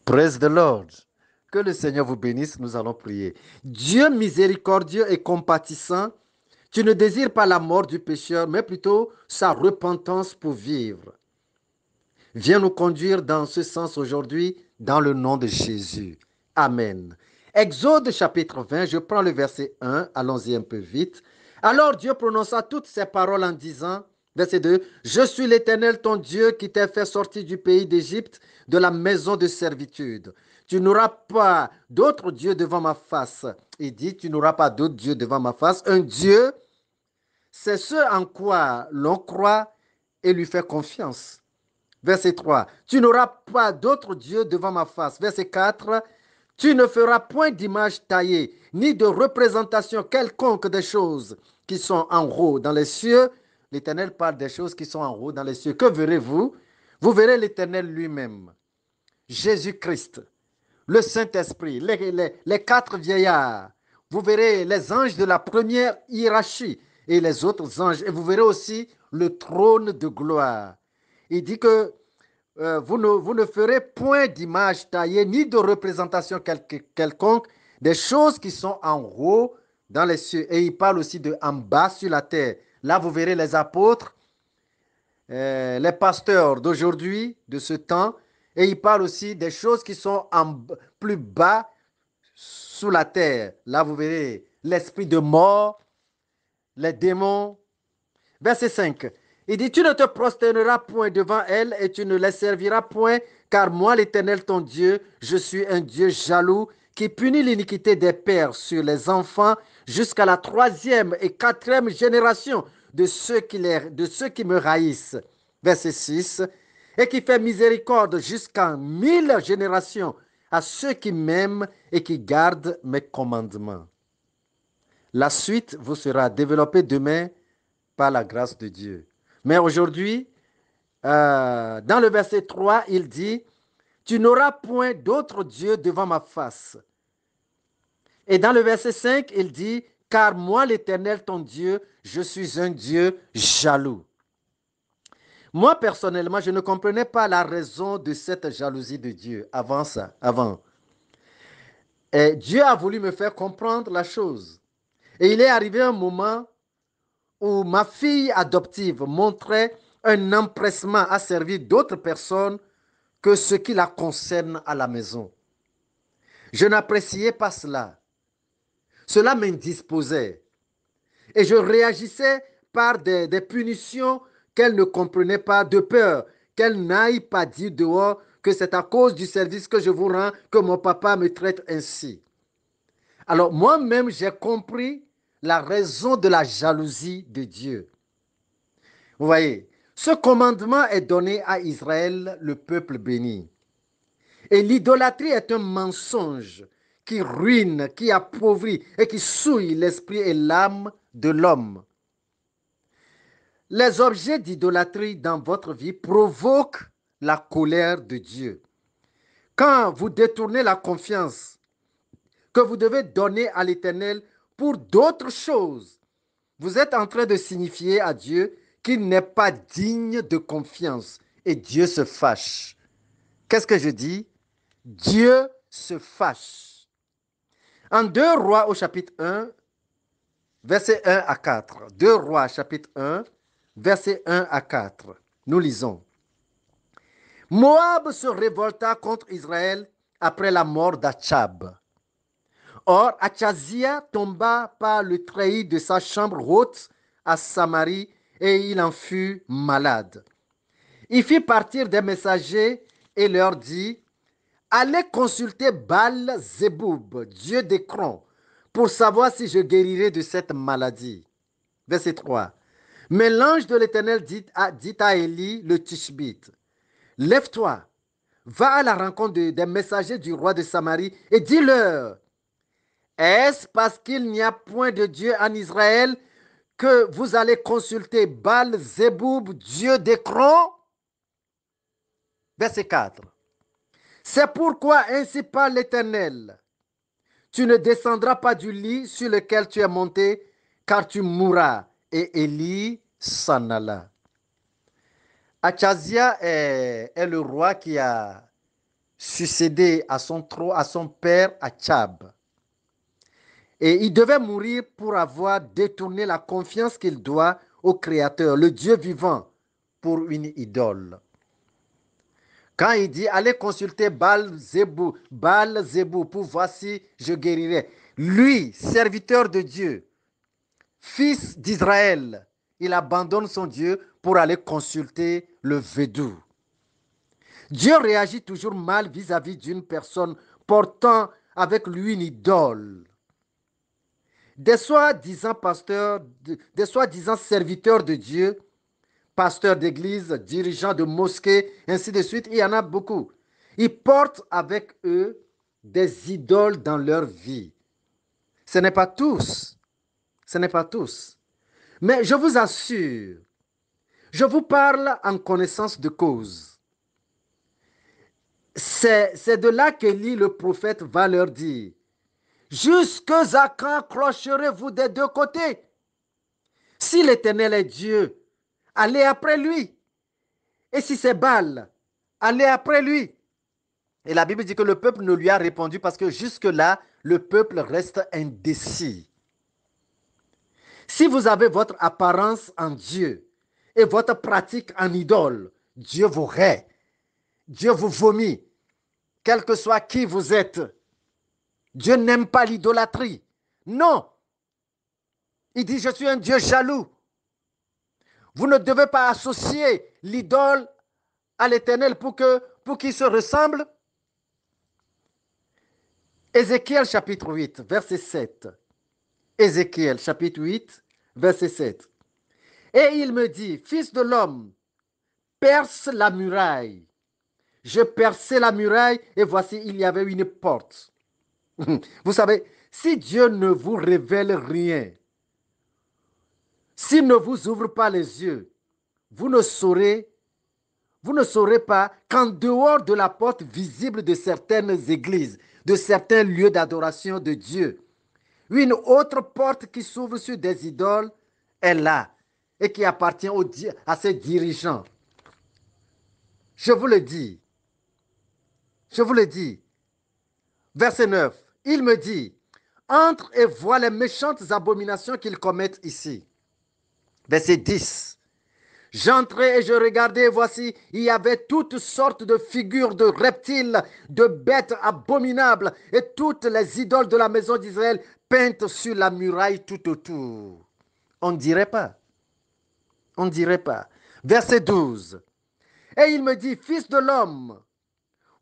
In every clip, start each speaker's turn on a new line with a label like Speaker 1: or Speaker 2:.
Speaker 1: Praise the Lord. Que le Seigneur vous bénisse, nous allons prier. Dieu miséricordieux et compatissant, tu ne désires pas la mort du pécheur, mais plutôt sa repentance pour vivre. Viens nous conduire dans ce sens aujourd'hui, dans le nom de Jésus. Amen. Exode chapitre 20, je prends le verset 1, allons-y un peu vite. Alors Dieu prononça toutes ces paroles en disant, verset 2, je suis l'Éternel ton Dieu qui t'ai fait sortir du pays d'Égypte, de la maison de servitude. Tu n'auras pas d'autre Dieu devant ma face. Il dit, tu n'auras pas d'autre Dieu devant ma face. Un Dieu, c'est ce en quoi l'on croit et lui fait confiance. Verset 3. Tu n'auras pas d'autre Dieu devant ma face. Verset 4. Tu ne feras point d'image taillée, ni de représentation quelconque des choses qui sont en haut dans les cieux. L'Éternel parle des choses qui sont en haut dans les cieux. Que verrez-vous? Vous verrez l'Éternel lui-même, Jésus-Christ, le Saint-Esprit, les quatre vieillards. Vous verrez les anges de la première hiérarchie et les autres anges. Et vous verrez aussi le trône de gloire. Il dit que vous ne ferez point d'image taillée ni de représentation quelconque des choses qui sont en haut dans les cieux. Et il parle aussi de en bas sur la terre. Là, vous verrez les apôtres, les pasteurs d'aujourd'hui, de ce temps. Et il parle aussi des choses qui sont plus bas sous la terre. Là, vous verrez l'esprit de mort, les démons. Verset 5. Il dit, tu ne te prosterneras point devant elles et tu ne les serviras point, car moi, l'Éternel ton Dieu, je suis un Dieu jaloux qui punit l'iniquité des pères sur les enfants jusqu'à la troisième et quatrième génération de ceux qui me haïssent. Verset 6. Et qui fait miséricorde jusqu'en 1000 générations à ceux qui m'aiment et qui gardent mes commandements. La suite vous sera développée demain par la grâce de Dieu. Mais aujourd'hui, dans le verset 3, il dit, tu n'auras point d'autre Dieu devant ma face. Et dans le verset 5, il dit, car moi, l'Éternel, ton Dieu, je suis un Dieu jaloux. Moi, personnellement, je ne comprenais pas la raison de cette jalousie de Dieu avant ça, avant. Et Dieu a voulu me faire comprendre la chose. Et il est arrivé un moment où ma fille adoptive montrait un empressement à servir d'autres personnes que ce qui la concerne à la maison. Je n'appréciais pas cela. Cela m'indisposait. Et je réagissais par des punitions qu'elle ne comprenait pas, de peur qu'elle n'aille pas dire dehors que c'est à cause du service que je vous rends que mon papa me traite ainsi. Alors moi-même, j'ai compris la raison de la jalousie de Dieu. Vous voyez, ce commandement est donné à Israël, le peuple béni. Et l'idolâtrie est un mensonge qui ruine, qui appauvrit et qui souille l'esprit et l'âme de l'homme. Les objets d'idolâtrie dans votre vie provoquent la colère de Dieu. Quand vous détournez la confiance que vous devez donner à l'Éternel pour d'autres choses, vous êtes en train de signifier à Dieu qu'il n'est pas digne de confiance et Dieu se fâche. Qu'est-ce que je dis? Dieu se fâche. En 2 Rois au chapitre 1, verset 1 à 4. 2 Rois chapitre 1, verset 1 à 4. Nous lisons. Moab se révolta contre Israël après la mort d'Achab. Or, Achazia tomba par le treillis de sa chambre haute à Samarie et il en fut malade. Il fit partir des messagers et leur dit, allez consulter Baal-Zéboub, dieu d'Écron, pour savoir si je guérirai de cette maladie. Verset 3. Mais l'ange de l'Éternel dit à Élie le Tishbite, lève-toi, va à la rencontre des messagers du roi de Samarie et dis-leur, est-ce parce qu'il n'y a point de Dieu en Israël que vous allez consulter Baal-Zéboub, dieu d'Écron? Verset 4. C'est pourquoi ainsi parle l'Éternel. Tu ne descendras pas du lit sur lequel tu es monté, car tu mourras. Et Élie s'en alla. Achazia est le roi qui a succéder à son trône, à son père Achab. Et il devait mourir pour avoir détourné la confiance qu'il doit au Créateur, le Dieu vivant, pour une idole. Quand il dit allez consulter Baal-Zébou pour voir si je guérirai. Lui, serviteur de Dieu, fils d'Israël, il abandonne son Dieu pour aller consulter le vaudou. Dieu réagit toujours mal vis-à-vis d'une personne portant avec lui une idole. Des soi-disant pasteurs, des soi-disant serviteurs de Dieu, pasteurs d'église, dirigeants de mosquées, ainsi de suite, il y en a beaucoup. Ils portent avec eux des idoles dans leur vie. Ce n'est pas tous. Ce n'est pas tous. Mais je vous assure, je vous parle en connaissance de cause. C'est de là qu'Élie, le prophète, va leur dire, jusque à quand clocherez-vous des deux côtés? Si l'Éternel est Dieu, allez après lui. Et si c'est Baal, allez après lui. Et la Bible dit que le peuple ne lui a répondu parce que jusque-là, le peuple reste indécis. Si vous avez votre apparence en Dieu et votre pratique en idole, Dieu vous hait. Dieu vous vomit, quel que soit qui vous êtes. Dieu n'aime pas l'idolâtrie. Non. Il dit, je suis un Dieu jaloux. Vous ne devez pas associer l'idole à l'Éternel pour qu'il se ressemble. Ézéchiel chapitre 8, verset 7. Ézéchiel chapitre 8, verset 7. Et il me dit, fils de l'homme, perce la muraille. Je perçai la muraille et voici, il y avait une porte. Vous savez, si Dieu ne vous révèle rien, s'il ne vous ouvre pas les yeux, vous ne saurez pas qu'en dehors de la porte visible de certaines églises, de certains lieux d'adoration de Dieu, une autre porte qui s'ouvre sur des idoles est là et qui appartient à ses dirigeants. Je vous le dis. Je vous le dis. Verset 9. Il me dit, entre et vois les méchantes abominations qu'ils commettent ici. Verset 10. J'entrai et je regardais, et voici, il y avait toutes sortes de figures de reptiles, de bêtes abominables, et toutes les idoles de la maison d'Israël peintes sur la muraille tout autour. On ne dirait pas. On ne dirait pas. Verset 12. Et il me dit, fils de l'homme,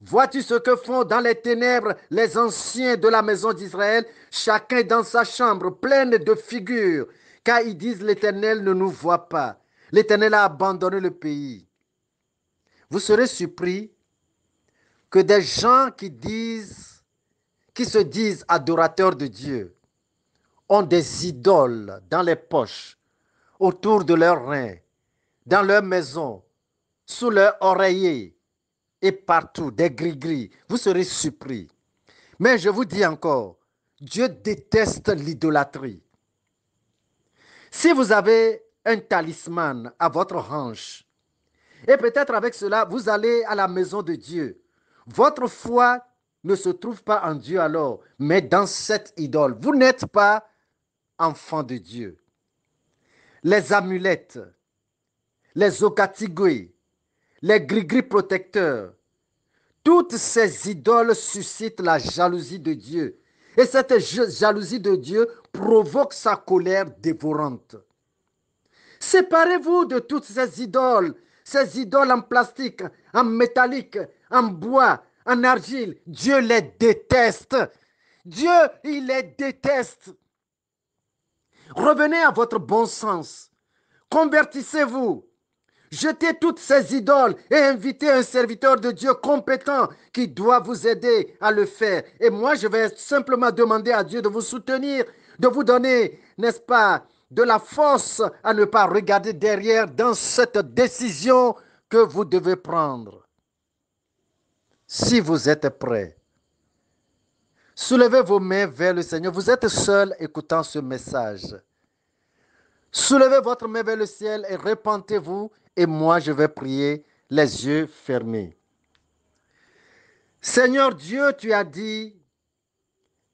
Speaker 1: vois-tu ce que font dans les ténèbres les anciens de la maison d'Israël, chacun dans sa chambre, pleine de figures, car ils disent l'Éternel ne nous voit pas. L'Éternel a abandonné le pays. Vous serez surpris que des gens qui se disent adorateurs de Dieu, ont des idoles dans les poches, autour de leurs reins, dans leur maison, sous leur oreiller et partout, des gris-gris. Vous serez surpris. Mais je vous dis encore, Dieu déteste l'idolâtrie. Si vous avez un talisman à votre hanche, et peut-être avec cela, vous allez à la maison de Dieu, votre foi ne se trouve pas en Dieu alors, mais dans cette idole. Vous n'êtes pas enfant de Dieu. Les amulettes, les okatigwe, les gris-gris protecteurs, toutes ces idoles suscitent la jalousie de Dieu. Et cette jalousie de Dieu provoque sa colère dévorante. Séparez-vous de toutes ces idoles en plastique, en métallique, en bois, en argile. Dieu les déteste. Dieu, il les déteste. Revenez à votre bon sens. Convertissez-vous. Jetez toutes ces idoles et invitez un serviteur de Dieu compétent qui doit vous aider à le faire. Et moi, je vais simplement demander à Dieu de vous soutenir, de vous donner, n'est-ce pas, de la force à ne pas regarder derrière dans cette décision que vous devez prendre. Si vous êtes prêts, soulevez vos mains vers le Seigneur. Vous êtes seul écoutant ce message. Soulevez votre main vers le ciel et repentez-vous. Et moi, je vais prier les yeux fermés. Seigneur Dieu, tu as dit,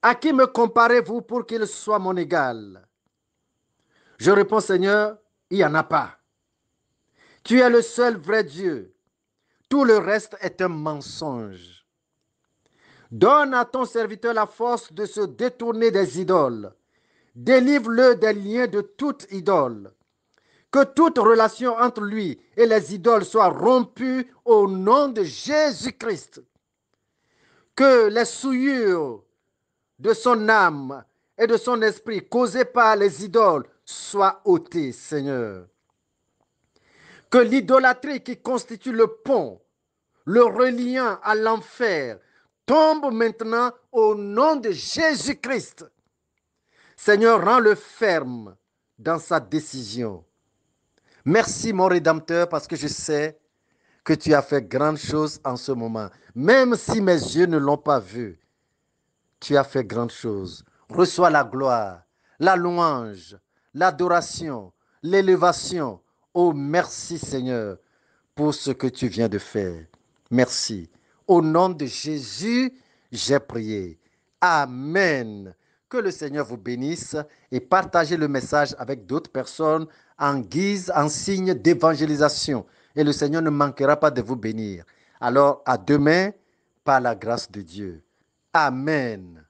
Speaker 1: à qui me comparez-vous pour qu'il soit mon égal? Je réponds, Seigneur, il n'y en a pas. Tu es le seul vrai Dieu. Tout le reste est un mensonge. Donne à ton serviteur la force de se détourner des idoles. Délivre-le des liens de toute idole. Que toute relation entre lui et les idoles soit rompue au nom de Jésus-Christ. Que les souillures de son âme et de son esprit causées par les idoles soient ôtées, Seigneur. Que l'idolâtrie qui constitue le pont, le reliant à l'enfer, tombe maintenant au nom de Jésus-Christ. Seigneur, rends-le ferme dans sa décision. Merci, mon Rédempteur, parce que je sais que tu as fait grandes choses en ce moment. Même si mes yeux ne l'ont pas vu, tu as fait grandes choses. Reçois la gloire, la louange, l'adoration, l'élévation. Oh, merci Seigneur pour ce que tu viens de faire. Merci. Au nom de Jésus, j'ai prié. Amen. Que le Seigneur vous bénisse et partagez le message avec d'autres personnes en guise, en signe d'évangélisation. Et le Seigneur ne manquera pas de vous bénir. Alors, à demain, par la grâce de Dieu. Amen.